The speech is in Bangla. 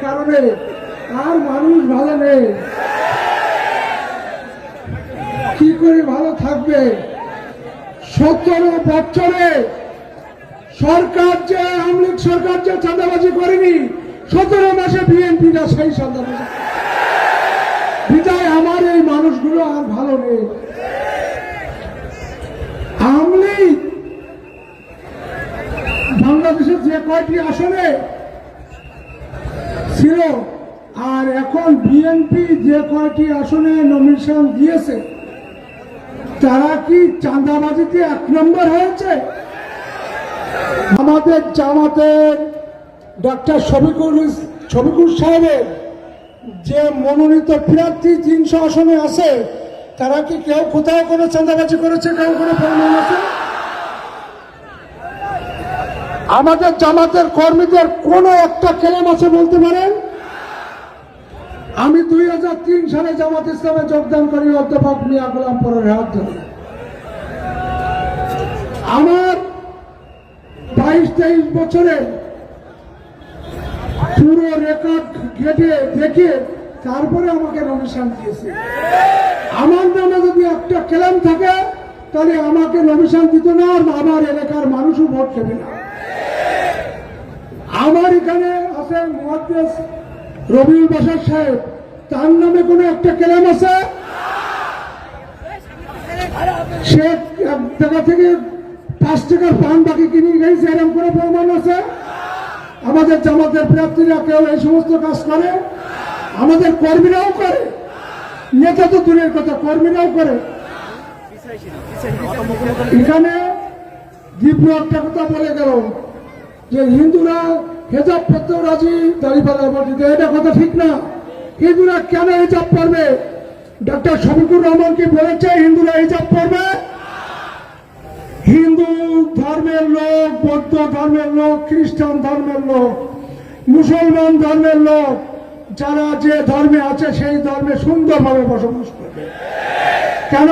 কারণে আর মানুষ ভালো নেই। কি করে ভালো থাকবে? 17 বছরে সরকার যে আওয়ামী লীগ সরকার যে চাঁদাবাজি করেনি, 17 মাসে বিএনপিটা সেই চাঁদাবাজি। বিদায় আমার এই মানুষগুলো আর ভালো নেই। আওয়ামী লীগ বাংলাদেশের যে কয়টি আসনে ছিল আর এখন বিএনপি যে কয়টি আসনে নমিনেশন দিয়েছে, তারা কি চাঁদাবাজিতে 1 নম্বর হয়েছে? আমাদের জামাতের ডক্টর শফিকুর সাহেবের যে মনোনীত প্রার্থী 300 আসনে আছে, তারা কি কেউ কোথাও কোনো চাঁদাবাজি করেছে? কেউ কোনো প্রমাণ আছে? আমাদের জামাতের কর্মীদের কোন একটা ক্লেম আছে বলতে পারেন? আমি 2003 সালে জামাত ইসলামে যোগদান করি অধ্যাপক মিয়া গোলাম পরের হাত ধরে। আমার 22-23 বছরে পুরো রেকর্ড ঘেটে দেখে তারপরে আমাকে নমিনেশন দিয়েছে। আমার নামে যদি একটা ক্লেম থাকে তাহলে আমাকে নমিনেশন দিত না, আর আমার এলাকার মানুষও ভোট দেবে না। আমার এখানে আছেন মুহাদ্দিস রবিউল বাশার সাহেব, তার নামে কোনো একটা ক্লেম আছে? সে এক টাকা থেকে 5 টাকার পান বাকি কিনে গেছে, এরকম কোনো প্রমাণ আছে? আমাদের জামাতের প্রার্থীরা কেউ এই সমস্ত কাজ করে? আমাদের কর্মীরাও করে, নেতা তো দূরের কথা, কর্মীরাও করে। এখানে দীপ্র একটা কথা বলে গেল যে হিন্দুরা হেজাব পরতেও রাজি, দাঁড়িপাল্লা ভোট দিতে। এটা কথা ঠিক না। হিন্দুরা কেন হিজাব পরবে? ডক্টর শফিকুর রহমান কি বলেছে হিন্দুরা হিজাব পরবে? হিন্দু ধর্মের লোক, বৌদ্ধ ধর্মের লোক, খ্রিস্টান ধর্মের লোক, মুসলমান ধর্মের লোক, যারা যে ধর্মে আছে সেই ধর্মে সুন্দরভাবে বসবাস করবে। কেন